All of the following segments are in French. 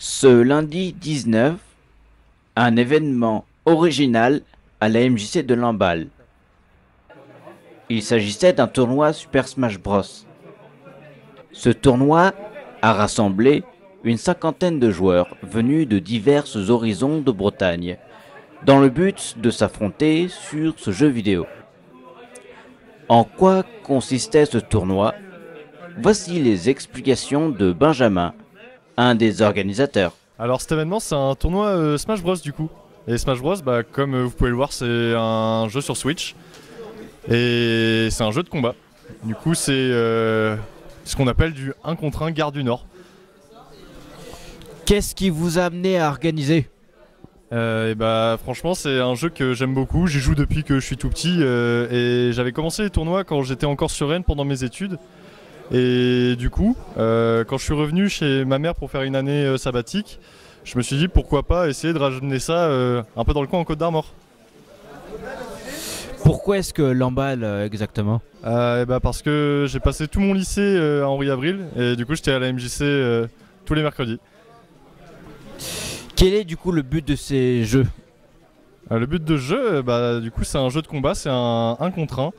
Ce lundi 19, un événement original à la MJC de Lamballe. Il s'agissait d'un tournoi Super Smash Bros. Ce tournoi a rassemblé une cinquantaine de joueurs venus de divers horizons de Bretagne, dans le but de s'affronter sur ce jeu vidéo. En quoi consistait ce tournoi? Voici les explications de Benjamin, un des organisateurs. Alors cet événement c'est un tournoi Smash Bros du coup. Et Smash Bros, comme vous pouvez le voir, c'est un jeu sur Switch. Et c'est un jeu de combat. Du coup c'est ce qu'on appelle du 1 contre 1 Gare du Nord. Qu'est-ce qui vous a amené à organiser? Franchement c'est un jeu que j'aime beaucoup, j'y joue depuis que je suis tout petit et j'avais commencé les tournois quand j'étais encore sur Rennes pendant mes études. Et du coup, quand je suis revenu chez ma mère pour faire une année sabbatique, je me suis dit pourquoi pas essayer de ramener ça un peu dans le coin en Côte d'Armor. Pourquoi est-ce que Lamballe exactement? Parce que j'ai passé tout mon lycée à Henri Avril et du coup j'étais à la MJC tous les mercredis. Quel est du coup le but de ces jeux? Le but de ce jeu, du coup c'est un jeu de combat, c'est un 1 contre 1.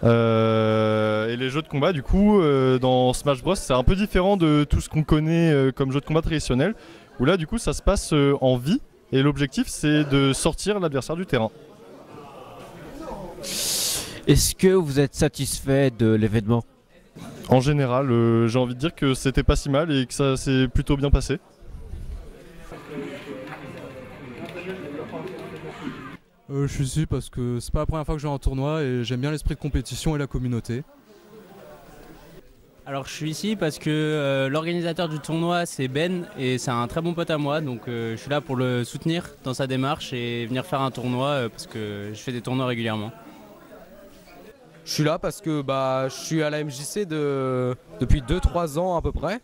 Et les jeux de combat du coup dans Smash Bros c'est un peu différent de tout ce qu'on connaît comme jeu de combat traditionnel, où là du coup ça se passe en vie et l'objectif c'est de sortir l'adversaire du terrain. Est-ce que vous êtes satisfait de l'événement? En général j'ai envie de dire que c'était pas si mal et que ça s'est plutôt bien passé. Je suis ici parce que c'est pas la première fois que je vais en tournoi et j'aime bien l'esprit de compétition et la communauté. Alors je suis ici parce que l'organisateur du tournoi c'est Ben et c'est un très bon pote à moi, donc je suis là pour le soutenir dans sa démarche et venir faire un tournoi parce que je fais des tournois régulièrement. Je suis là parce que je suis à la MJC depuis 2-3 ans à peu près.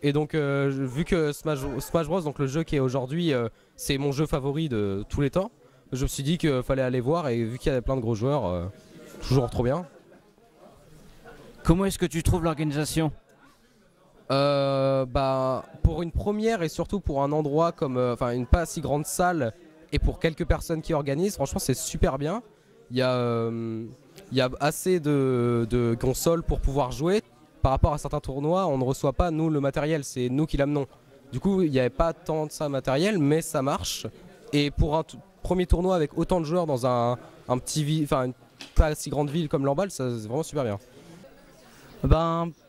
Et donc vu que Smash Bros, donc le jeu qui est aujourd'hui, c'est mon jeu favori de tous les temps, je me suis dit qu'il fallait aller voir et vu qu'il y a plein de gros joueurs, toujours trop bien. Comment est-ce que tu trouves l'organisation? Pour une première et surtout pour un endroit comme une pas si grande salle et pour quelques personnes qui organisent, franchement c'est super bien. Il y a assez de consoles pour pouvoir jouer. Par rapport à certains tournois, on ne reçoit pas nous le matériel, c'est nous qui l'amenons. Du coup, il n'y avait pas tant de ça matériel, mais ça marche. Et pour un premier tournoi avec autant de joueurs dans une pas si grande ville comme Lamballe, c'est vraiment super bien.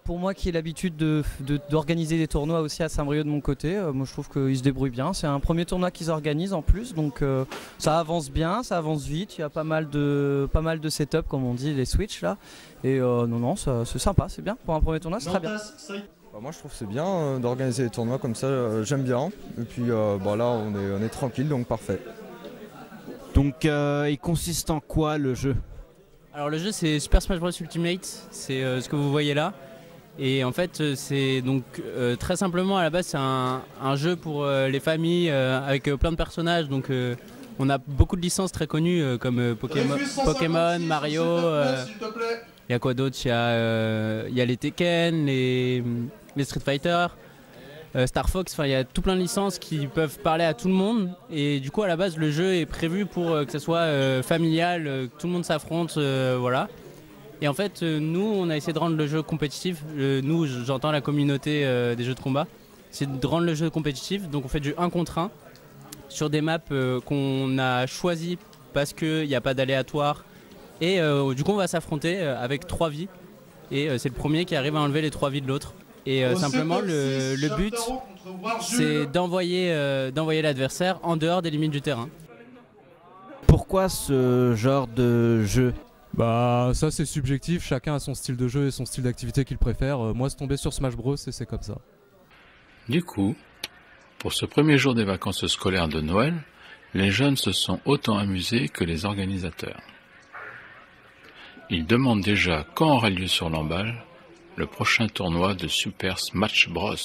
Pour moi qui ai l'habitude d'organiser des tournois aussi à Saint-Brieuc de mon côté, moi je trouve qu'ils se débrouillent bien. C'est un premier tournoi qu'ils organisent en plus, donc ça avance bien, ça avance vite. Il y a pas mal de setup comme on dit, les Switch là. Et non, c'est sympa, c'est bien. Pour un premier tournoi, c'est très bien. Moi je trouve que c'est bien d'organiser des tournois comme ça, j'aime bien. Et puis là on est tranquille, donc parfait. Donc il consiste en quoi le jeu? Alors le jeu c'est Super Smash Bros Ultimate, c'est ce que vous voyez là. Et en fait c'est donc très simplement à la base c'est un jeu pour les familles avec plein de personnages. Donc on a beaucoup de licences très connues comme Pokémon, Mario, il y a quoi d'autre, il y a les Tekken, les Street Fighter, Star Fox, il y a tout plein de licences qui peuvent parler à tout le monde. Et du coup à la base le jeu est prévu pour que ce soit familial, que tout le monde s'affronte, voilà. Et en fait nous on a essayé de rendre le jeu compétitif, nous j'entends la communauté des jeux de combat, c'est de rendre le jeu compétitif. Donc on fait du 1 contre 1 sur des maps qu'on a choisies parce qu'il n'y a pas d'aléatoire. Et du coup on va s'affronter avec 3 vies et c'est le premier qui arrive à enlever les 3 vies de l'autre. Et simplement le but c'est d'envoyer l'adversaire en dehors des limites du terrain. Pourquoi ce genre de jeu? Ça c'est subjectif, chacun a son style de jeu et son style d'activité qu'il préfère. Moi c'est tombé sur Smash Bros et c'est comme ça. Du coup, pour ce premier jour des vacances scolaires de Noël, les jeunes se sont autant amusés que les organisateurs. Ils demandent déjà quand aura lieu sur Lamballe le prochain tournoi de Super Smash Bros.